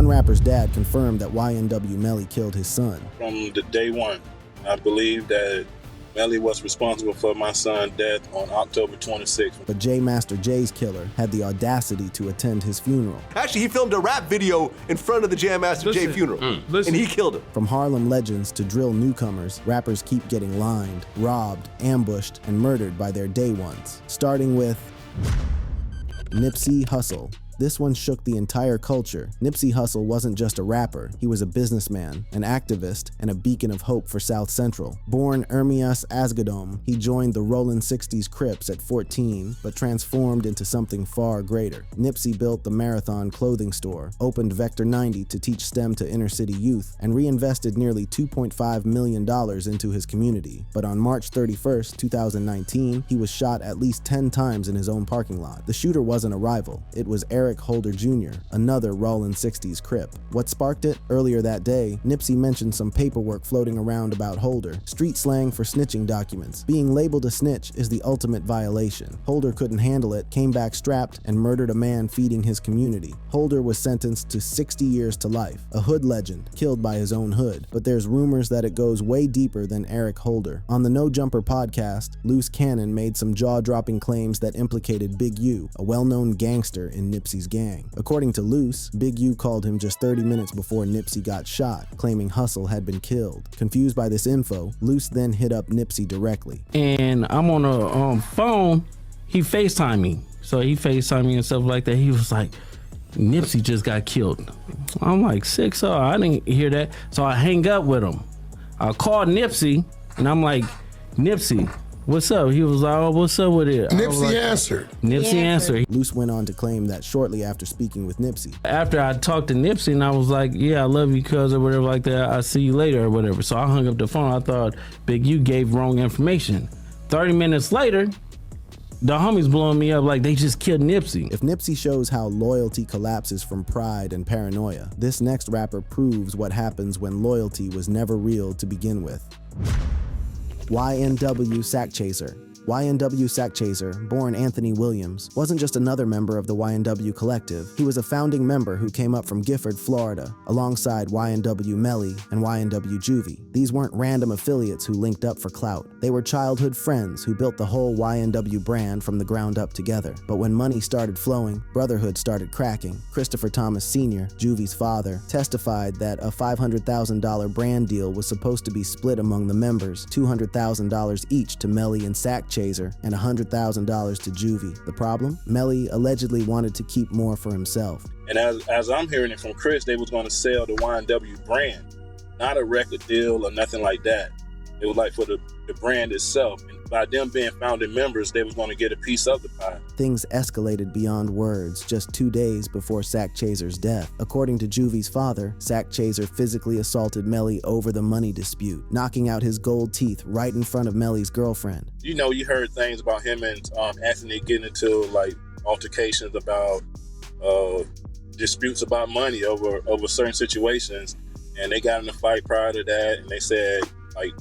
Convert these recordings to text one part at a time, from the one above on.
One rapper's dad confirmed that YNW Melly killed his son. From the day one, I believe that Melly was responsible for my son's death on October 26th. But J Master Jay's killer had the audacity to attend his funeral. Actually, he filmed a rap video in front of the Jam Master Jay funeral, and he killed him. From Harlem legends to drill newcomers, rappers keep getting lined, robbed, ambushed, and murdered by their day ones. Starting with Nipsey Hussle. This one shook the entire culture. Nipsey Hussle wasn't just a rapper, he was a businessman, an activist, and a beacon of hope for South Central. Born Ermias Asghedom, he joined the Rollin' 60s Crips at 14, but transformed into something far greater. Nipsey built the Marathon clothing store, opened Vector 90 to teach STEM to inner city youth, and reinvested nearly $2.5 million into his community. But on March 31st, 2019, he was shot at least 10 times in his own parking lot. The shooter wasn't a rival, it was Eric Holder Jr., another Rollin' 60s Crip. What sparked it? Earlier that day, Nipsey mentioned some paperwork floating around about Holder, street slang for snitching documents. Being labeled a snitch is the ultimate violation. Holder couldn't handle it, came back strapped, and murdered a man feeding his community. Holder was sentenced to 60 years to life, a hood legend, killed by his own hood. But there's rumors that it goes way deeper than Eric Holder. On the No Jumper podcast, Loose Cannon made some jaw-dropping claims that implicated Big U, a well-known gangster in Nipsey's gang. According to Loose, Big U called him just 30 minutes before Nipsey got shot, claiming Hussle had been killed. Confused by this info, Loose then hit up Nipsey directly. And I'm on a phone, he FaceTimed me. So he FaceTimed me and stuff like that. He was like, Nipsey just got killed. I'm like, sick, so I didn't hear that. So I hang up with him. I called Nipsey and I'm like, Nipsey, what's up? He was like, oh, what's up with it? Nipsey answered. Nipsey answered. Loose went on to claim that shortly after speaking with Nipsey. After I talked to Nipsey and I was like, yeah, I love you, cuz, or whatever like that. I'll see you later or whatever. So I hung up the phone. I thought Big U gave wrong information. 30 minutes later, the homies blowing me up like they just killed Nipsey. If Nipsey shows how loyalty collapses from pride and paranoia, this next rapper proves what happens when loyalty was never real to begin with. YNW Sack Chaser. YNW Sack Chaser, born Anthony Williams, wasn't just another member of the YNW collective. He was a founding member who came up from Gifford, Florida, alongside YNW Melly and YNW Juvie. These weren't random affiliates who linked up for clout. They were childhood friends who built the whole YNW brand from the ground up together. But when money started flowing, brotherhood started cracking. Christopher Thomas Sr., Juvie's father, testified that a $500,000 brand deal was supposed to be split among the members, $200,000 each to Melly and Sack Chaser and $100,000 to Juvie. The problem? Melly allegedly wanted to keep more for himself. And as I'm hearing it from Chris, they was going to sell the YNW brand, not a record deal or nothing like that. It was like for the brand itself. And by them being founding members, they was going to get a piece of the pie. Things escalated beyond words just 2 days before Sack Chaser's death. According to Juvie's father, Sack Chaser physically assaulted Melly over the money dispute, knocking out his gold teeth right in front of Melly's girlfriend. You know, you heard things about him and Anthony getting into like altercations about disputes about money over certain situations. And they got in a fight prior to that. And they said, like,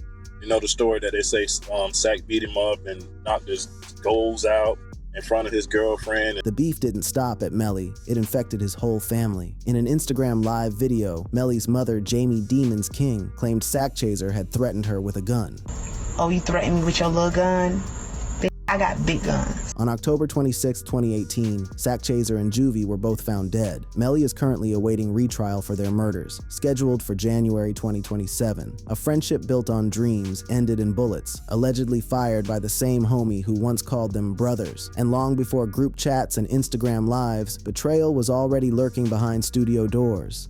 you know the story that they say Sack beat him up and knocked his goals out in front of his girlfriend. The beef didn't stop at Melly. It infected his whole family. In an Instagram live video, Melly's mother, Jamie Demons King, claimed Sack Chaser had threatened her with a gun. Oh, you threatened me with your little gun? I got big guns. On October 26, 2018, Sack Chaser and Juvie were both found dead. Melly is currently awaiting retrial for their murders, scheduled for January 2027. A friendship built on dreams ended in bullets, allegedly fired by the same homie who once called them brothers. And long before group chats and Instagram lives, betrayal was already lurking behind studio doors.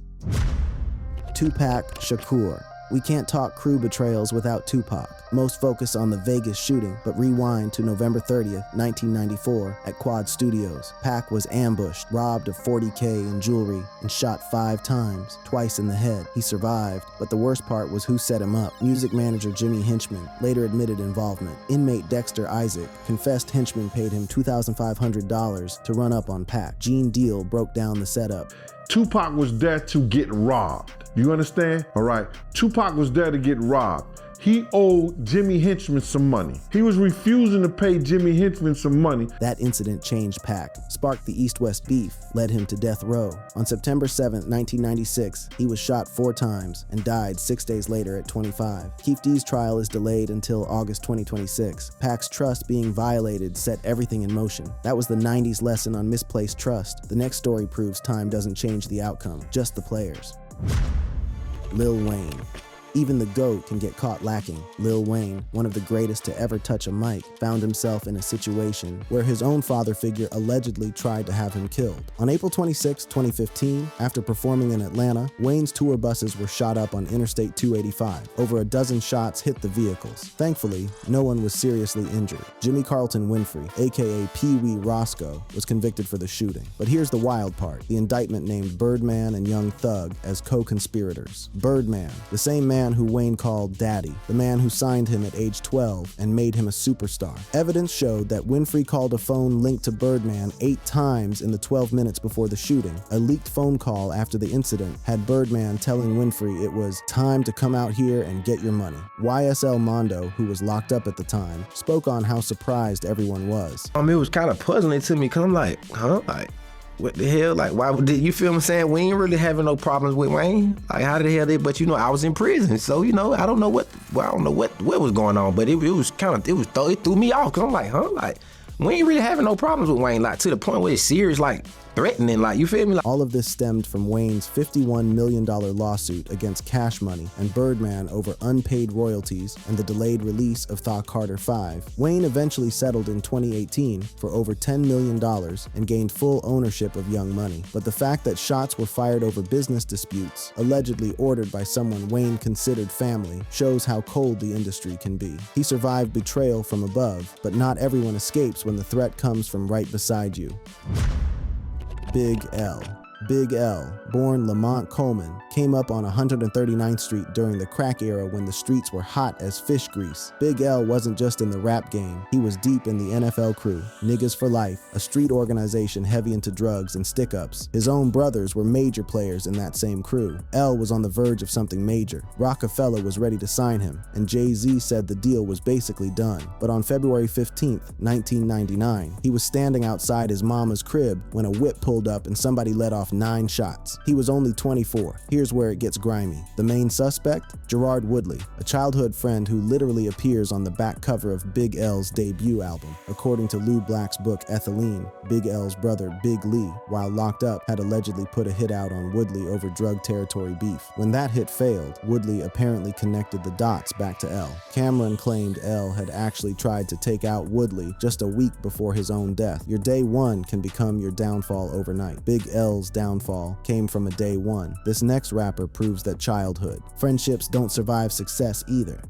Tupac Shakur. We can't talk crew betrayals without Tupac. Most focus on the Vegas shooting, but rewind to November 30th, 1994 at Quad Studios. Pac was ambushed, robbed of $40K in jewelry, and shot 5 times, twice in the head. He survived, but the worst part was who set him up. Music manager Jimmy Hinchman later admitted involvement. Inmate Dexter Isaac confessed Hinchman paid him $2,500 to run up on Pac. Gene Deal broke down the setup. Tupac was there to get robbed. You understand? All right. Tupac was there to get robbed. he owed Jimmy Henchman some money. He was refusing to pay Jimmy Henchman some money. That incident changed Pac, sparked the East-West beef, led him to death row. On September 7, 1996, he was shot 4 times and died 6 days later at 25. Keefe D's trial is delayed until August 2026. Pac's trust being violated set everything in motion. That was the 90s lesson on misplaced trust. The next story proves time doesn't change the outcome, just the players. Lil Wayne. Even the GOAT can get caught lacking. Lil Wayne, one of the greatest to ever touch a mic, found himself in a situation where his own father figure allegedly tried to have him killed. On April 26, 2015, after performing in Atlanta, Wayne's tour buses were shot up on Interstate 285. Over a dozen shots hit the vehicles. Thankfully, no one was seriously injured. Jimmy Carlton Winfrey, aka Pee Wee Roscoe, was convicted for the shooting. But here's the wild part. The indictment named Birdman and Young Thug as co-conspirators. Birdman, the same man who Wayne called Daddy, the man who signed him at age 12 and made him a superstar. Evidence showed that Winfrey called a phone linked to Birdman 8 times in the 12 minutes before the shooting. A leaked phone call after the incident had Birdman telling Winfrey it was time to come out here and get your money. YSL Mondo, who was locked up at the time, spoke on how surprised everyone was. It was kind of puzzling to me, because I'm like, huh? Like, what the hell? Like, why did you feel me saying we ain't really having no problems with Wayne? Like, how the hell but I was in prison, so I don't know what was going on, but it threw me off, because I'm like, huh? Like, we ain't really having no problems with Wayne, like, to the point where it's serious, like, threatening, like, you feel me? Like, all of this stemmed from Wayne's $51 million lawsuit against Cash Money and Birdman over unpaid royalties and the delayed release of Thaw Carter 5. Wayne eventually settled in 2018 for over $10 million and gained full ownership of Young Money. But the fact that shots were fired over business disputes, allegedly ordered by someone Wayne considered family, shows how cold the industry can be. He survived betrayal from above, but not everyone escapes when the threat comes from right beside you. Big L. Big L, born Lamont Coleman, came up on 139th Street during the crack era when the streets were hot as fish grease. Big L wasn't just in the rap game, he was deep in the NFL crew, Niggas for Life, a street organization heavy into drugs and stick-ups. His own brothers were major players in that same crew. L was on the verge of something major. Rockefeller was ready to sign him, and Jay-Z said the deal was basically done. But on February 15th, 1999, he was standing outside his mama's crib when a whip pulled up and somebody let off 9 shots. He was only 24. Here's where it gets grimy. The main suspect? Gerard Woodley, a childhood friend who literally appears on the back cover of Big L's debut album. According to Lou Black's book Ethylene, Big L's brother Big Lee, while locked up, had allegedly put a hit out on Woodley over drug territory beef. When that hit failed, Woodley apparently connected the dots back to L. Cameron claimed L had actually tried to take out Woodley just a week before his own death. Your day one can become your downfall overnight. Big L's downfall came from a day one. This next rapper proves that childhood. Friendships don't survive success either.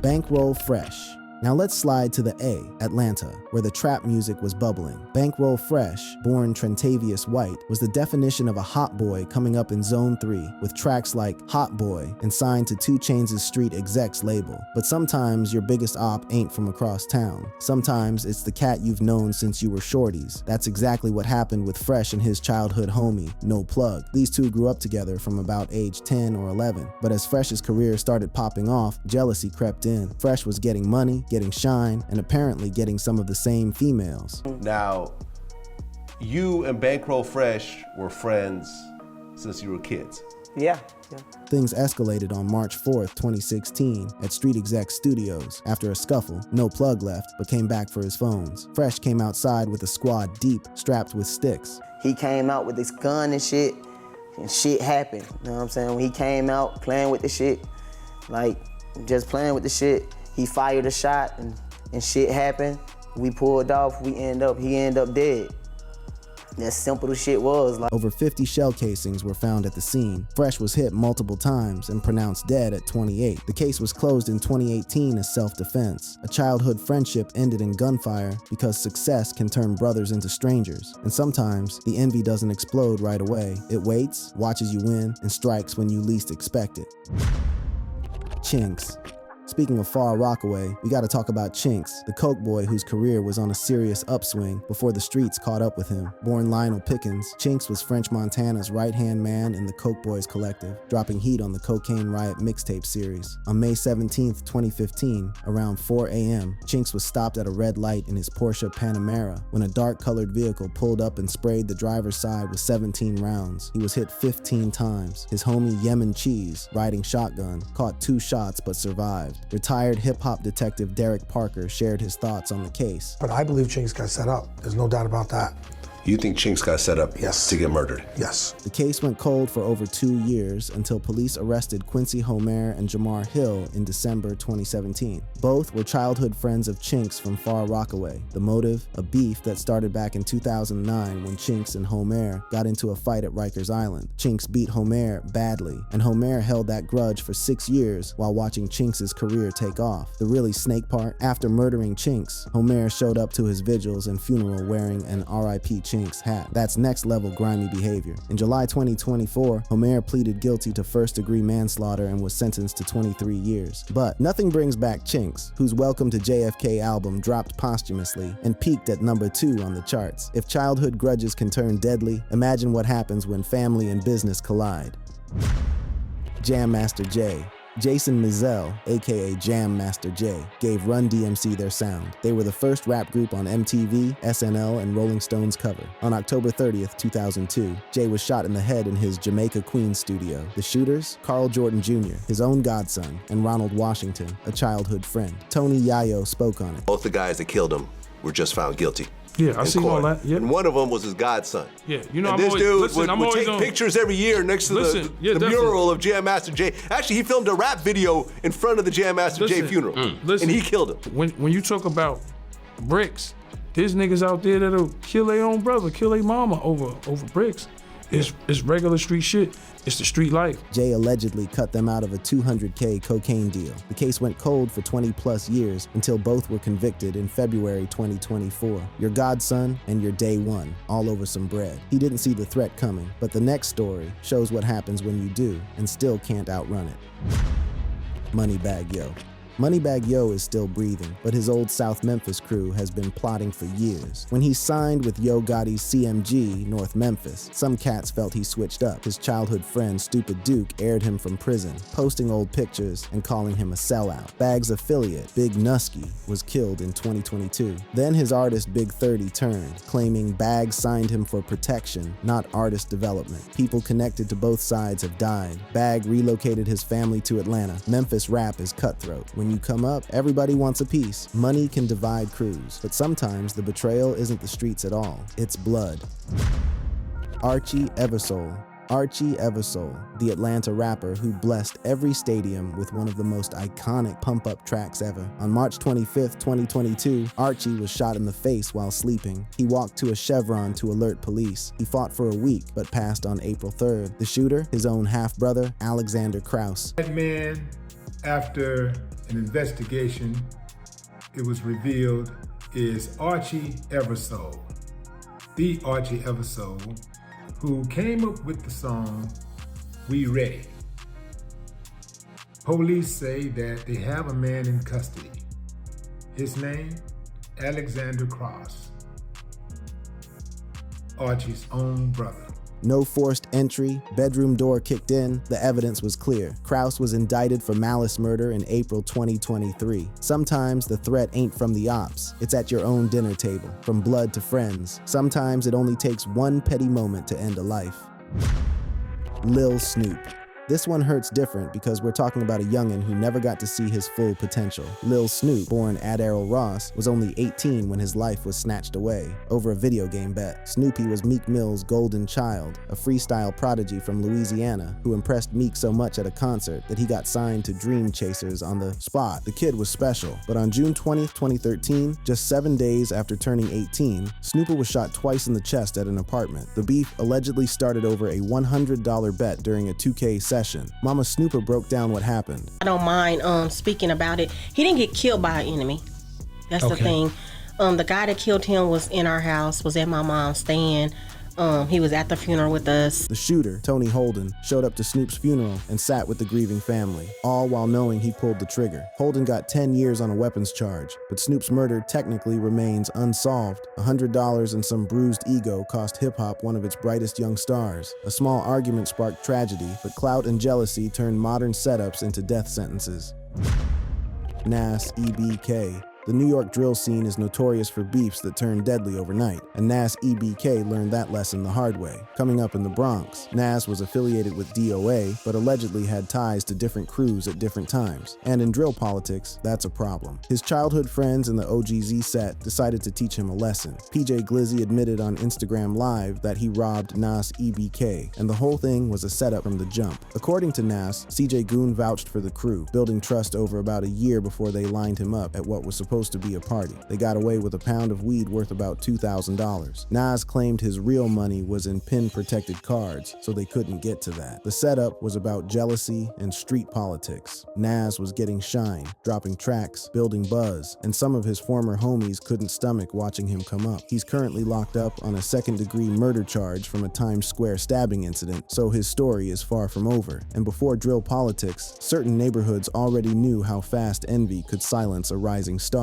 Bankroll Fresh. Now let's slide to the A, Atlanta, where the trap music was bubbling. Bankroll Fresh, born Trentavious White, was the definition of a hot boy coming up in Zone 3, with tracks like Hot Boy and signed to 2 Chainz' Street Execs label. But sometimes your biggest op ain't from across town. Sometimes it's the cat you've known since you were shorties. That's exactly what happened with Fresh and his childhood homie, No Plug. These two grew up together from about age 10 or 11. But as Fresh's career started popping off, jealousy crept in. Fresh was getting money, getting shine, and apparently getting some of the same females. Now, you and Bankroll Fresh were friends since you were kids. Yeah. Things escalated on March 4th, 2016 at Street Exec Studios. After a scuffle, No Plug left, but came back for his phones. Fresh came outside with a squad deep, strapped with sticks. He came out with this gun and shit happened. You know what I'm saying? When he came out playing with the shit, like just playing with the shit, he fired a shot and shit happened. We pulled off, he ended up dead. That's simple the shit was. Like, over 50 shell casings were found at the scene. Fresh was hit multiple times and pronounced dead at 28. The case was closed in 2018 as self-defense. A childhood friendship ended in gunfire because success can turn brothers into strangers. And sometimes the envy doesn't explode right away. It waits, watches you win, and strikes when you least expect it. Chinks. Speaking of Far Rockaway, we gotta talk about Chinks, the coke boy whose career was on a serious upswing before the streets caught up with him. Born Lionel Pickens, Chinks was French Montana's right-hand man in the Coke Boys collective, dropping heat on the Cocaine Riot mixtape series. On May 17, 2015, around 4 a.m., Chinks was stopped at a red light in his Porsche Panamera when a dark-colored vehicle pulled up and sprayed the driver's side with 17 rounds. He was hit 15 times. His homie Yemen Cheese, riding shotgun, caught 2 shots but survived. Retired hip-hop detective Derek Parker shared his thoughts on the case. But I believe Chinks got set up. There's no doubt about that. You think Chinks got set up to get murdered? Yes. The case went cold for over 2 years until police arrested Quincy Homer and Jamar Hill in December 2017. Both were childhood friends of Chinks from Far Rockaway. The motive, a beef that started back in 2009 when Chinks and Homer got into a fight at Rikers Island. Chinks beat Homer badly, and Homer held that grudge for 6 years while watching Chinks' career take off. The really snake part, after murdering Chinks, Homer showed up to his vigils and funeral wearing an R.I.P. Chinks hat. That's next level grimy behavior. In July 2024, Homer pleaded guilty to first-degree manslaughter and was sentenced to 23 years. But nothing brings back Chinks, whose Welcome to JFK album dropped posthumously and peaked at number 2 on the charts. If childhood grudges can turn deadly, imagine what happens when family and business collide. Jam Master Jay. Jason Mizell, aka Jam Master Jay, gave Run DMC their sound. They were the first rap group on MTV, SNL, and Rolling Stone's cover. On October 30th, 2002, Jay was shot in the head in his Jamaica, Queens studio. The shooters, Carl Jordan Jr., his own godson, and Ronald Washington, a childhood friend. Tony Yayo spoke on it. Both the guys that killed him were just found guilty. Yeah, I see all that. Yeah. And one of them was his godson. Yeah, you know, and this dude would take pictures every year next to the mural of Jam Master Jay. Actually, he filmed a rap video in front of the Jam Master Jay funeral, and he killed him. When you talk about bricks, there's niggas out there that'll kill their own brother, kill their mama over bricks. It's regular street shit. It's the street life. Jay allegedly cut them out of a $200K cocaine deal. The case went cold for 20 plus years until both were convicted in February 2024. Your godson and your day one, all over some bread. He didn't see the threat coming, but the next story shows what happens when you do and still can't outrun it. Moneybagg Yo. Moneybagg Yo is still breathing, but his old South Memphis crew has been plotting for years. When he signed with Yo Gotti's CMG, North Memphis, some cats felt he switched up. His childhood friend, Stupid Duke, aired him from prison, posting old pictures and calling him a sellout. Bagg's affiliate, Big Nusky, was killed in 2022. Then his artist Big 30 turned, claiming Bag signed him for protection, not artist development. People connected to both sides have died. Bag relocated his family to Atlanta. Memphis rap is cutthroat. When you come up, everybody wants a piece. Money can divide crews, but sometimes the betrayal isn't the streets at all, it's blood. Archie Eversole. Archie Eversole, the Atlanta rapper who blessed every stadium with one of the most iconic pump-up tracks ever. On March 25th, 2022, Archie was shot in the face while sleeping. He walked to a Chevron to alert police. He fought for a week, but passed on April 3rd. The shooter, his own half-brother, Alexander Krause. That man, after an investigation, it was revealed is Archie Eversole, the Archie Eversole, who came up with the song, We Ready. Police say that they have a man in custody. His name, Alexander Krause, Archie's own brother. No forced entry, bedroom door kicked in, the evidence was clear. Krause was indicted for malice murder in April 2023. Sometimes the threat ain't from the ops, it's at your own dinner table, from blood to friends. Sometimes it only takes one petty moment to end a life. Lil Snoop. This one hurts different because we're talking about a youngin' who never got to see his full potential. Lil Snoop, born Adderall Ross, was only 18 when his life was snatched away over a video game bet. Snoopy was Meek Mill's golden child, a freestyle prodigy from Louisiana who impressed Meek so much at a concert that he got signed to Dream Chasers on the spot. The kid was special, but on June 20th, 2013, just 7 days after turning 18, Snooper was shot twice in the chest at an apartment. The beef allegedly started over a $100 bet during a 2K session. Mama Snooper broke down what happened. I don't mind speaking about it. He didn't get killed by an enemy. That's the thing. The guy that killed him was in our house, was at my mom's stand. He was at the funeral with us. The shooter, Tony Holden, showed up to Snoop's funeral and sat with the grieving family, all while knowing he pulled the trigger. Holden got 10 years on a weapons charge, but Snoop's murder technically remains unsolved. $100 and some bruised ego cost hip-hop one of its brightest young stars. A small argument sparked tragedy, but clout and jealousy turned modern setups into death sentences. Nas EBK. The New York drill scene is notorious for beefs that turn deadly overnight, and Nas EBK learned that lesson the hard way. Coming up in the Bronx, Nas was affiliated with DOA, but allegedly had ties to different crews at different times. And in drill politics, that's a problem. His childhood friends in the OGZ set decided to teach him a lesson. PJ Glizzy admitted on Instagram Live that he robbed Nas EBK, and the whole thing was a setup from the jump. According to Nas, CJ Goon vouched for the crew, building trust over about a year before they lined him up at what was supposed to be a party. They got away with a pound of weed worth about $2,000. Nas claimed his real money was in pin-protected cards, so they couldn't get to that. The setup was about jealousy and street politics. Nas was getting shine, dropping tracks, building buzz, and some of his former homies couldn't stomach watching him come up. He's currently locked up on a second-degree murder charge from a Times Square stabbing incident, so his story is far from over. And before drill politics, certain neighborhoods already knew how fast envy could silence a rising star.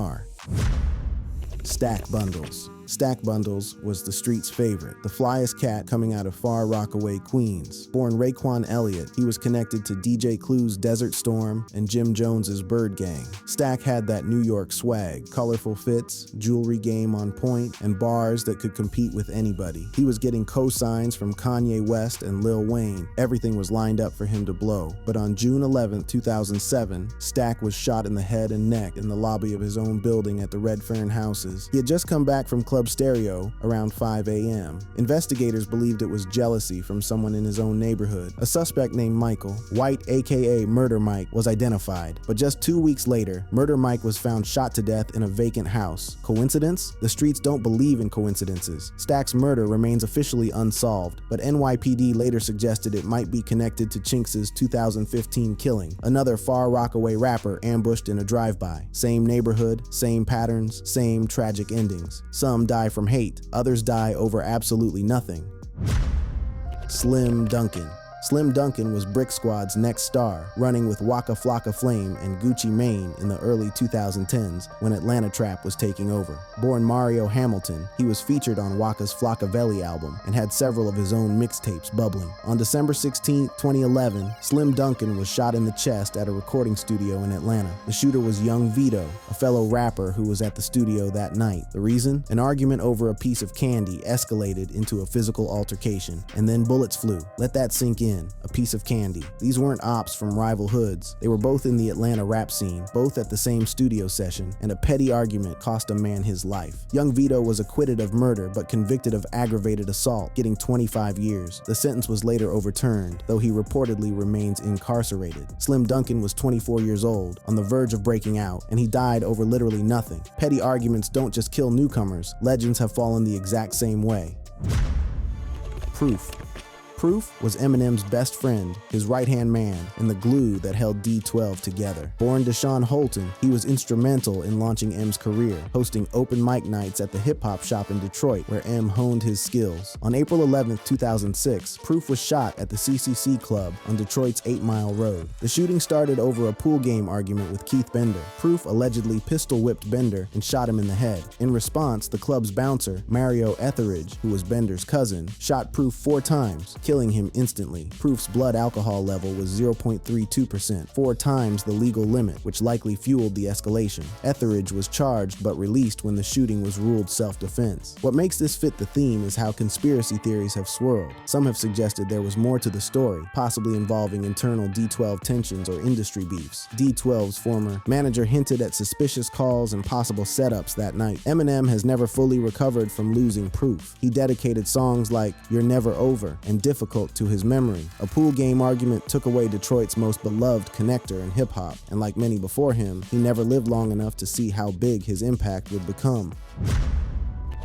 Stack bundles. Stack Bundles was the street's favorite, the flyest cat coming out of Far Rockaway, Queens. Born Raekwon Elliott, he was connected to DJ Clue's Desert Storm and Jim Jones's Bird Gang. Stack had that New York swag, colorful fits, jewelry game on point, and bars that could compete with anybody. He was getting cosigns from Kanye West and Lil Wayne. Everything was lined up for him to blow. But on June 11, 2007, Stack was shot in the head and neck in the lobby of his own building at the Redfern Houses. He had just come back from Club Stereo around 5 a.m. Investigators believed it was jealousy from someone in his own neighborhood. A suspect named Michael White, aka Murder Mike, was identified. But just 2 weeks later, Murder Mike was found shot to death in a vacant house. Coincidence? The streets don't believe in coincidences. Stack's murder remains officially unsolved, but NYPD later suggested it might be connected to Chinx's 2015 killing, another Far Rockaway rapper ambushed in a drive-by. Same neighborhood, same patterns, same tragic endings. Some die from hate, others die over absolutely nothing. Slim Duncan. Slim Duncan was Brick Squad's next star, running with Waka Flocka Flame and Gucci Mane in the early 2010s when Atlanta Trap was taking over. Born Mario Hamilton, he was featured on Waka's Flockavelli album and had several of his own mixtapes bubbling. On December 16, 2011, Slim Duncan was shot in the chest at a recording studio in Atlanta. The shooter was Young Vito, a fellow rapper who was at the studio that night. The reason? An argument over a piece of candy escalated into a physical altercation, and then bullets flew. Let that sink in. A piece of candy. These weren't ops from rival hoods. They were both in the Atlanta rap scene, both at the same studio session, and a petty argument cost a man his life. Young Vito was acquitted of murder but convicted of aggravated assault, getting 25 years. The sentence was later overturned, though he reportedly remains incarcerated. Slim Duncan was 24 years old, on the verge of breaking out, and he died over literally nothing. Petty arguments don't just kill newcomers. Legends have fallen the exact same way. Proof. Proof was Eminem's best friend, his right-hand man, and the glue that held D12 together. Born Deshaun Holton, he was instrumental in launching M's career, hosting open mic nights at the Hip Hop Shop in Detroit, where M honed his skills. On April 11, 2006, Proof was shot at the CCC Club on Detroit's 8 Mile Road. The shooting started over a pool game argument with Keith Bender. Proof allegedly pistol-whipped Bender and shot him in the head. In response, the club's bouncer, Mario Etheridge, who was Bender's cousin, shot Proof 4 times, killing him instantly. Proof's blood alcohol level was 0.32%, 4 times the legal limit, which likely fueled the escalation. Etheridge was charged but released when the shooting was ruled self-defense. What makes this fit the theme is how conspiracy theories have swirled. Some have suggested there was more to the story, possibly involving internal D12 tensions or industry beefs. D12's former manager hinted at suspicious calls and possible setups that night. Eminem has never fully recovered from losing Proof. He dedicated songs like You're Never Over and Difficult to his memory. A pool game argument took away Detroit's most beloved connector in hip-hop, and like many before him, he never lived long enough to see how big his impact would become.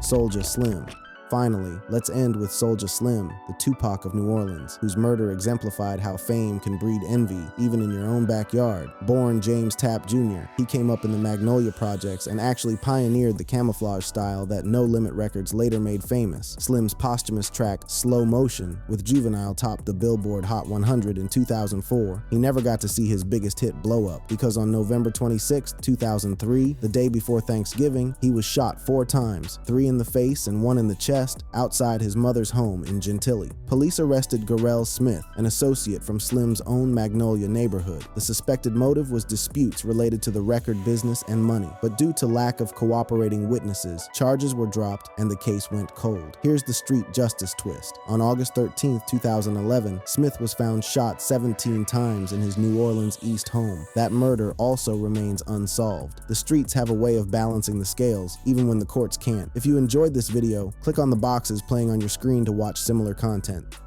Soulja Slim. Finally, let's end with Soulja Slim, the Tupac of New Orleans, whose murder exemplified how fame can breed envy, even in your own backyard. Born James Tapp Jr., he came up in the Magnolia Projects and actually pioneered the camouflage style that No Limit Records later made famous. Slim's posthumous track, Slow Motion, with Juvenile topped the Billboard Hot 100 in 2004. He never got to see his biggest hit blow up, because on November 26, 2003, the day before Thanksgiving, he was shot 4 times, 3 in the face and 1 in the chest, outside his mother's home in Gentilly. Police arrested Garrell Smith, an associate from Slim's own Magnolia neighborhood. The suspected motive was disputes related to the record business and money, but due to lack of cooperating witnesses, charges were dropped and the case went cold. Here's the street justice twist. On August 13, 2011, Smith was found shot 17 times in his New Orleans East home. That murder also remains unsolved. The streets have a way of balancing the scales, even when the courts can't. If you enjoyed this video, click on the boxes playing on your screen to watch similar content.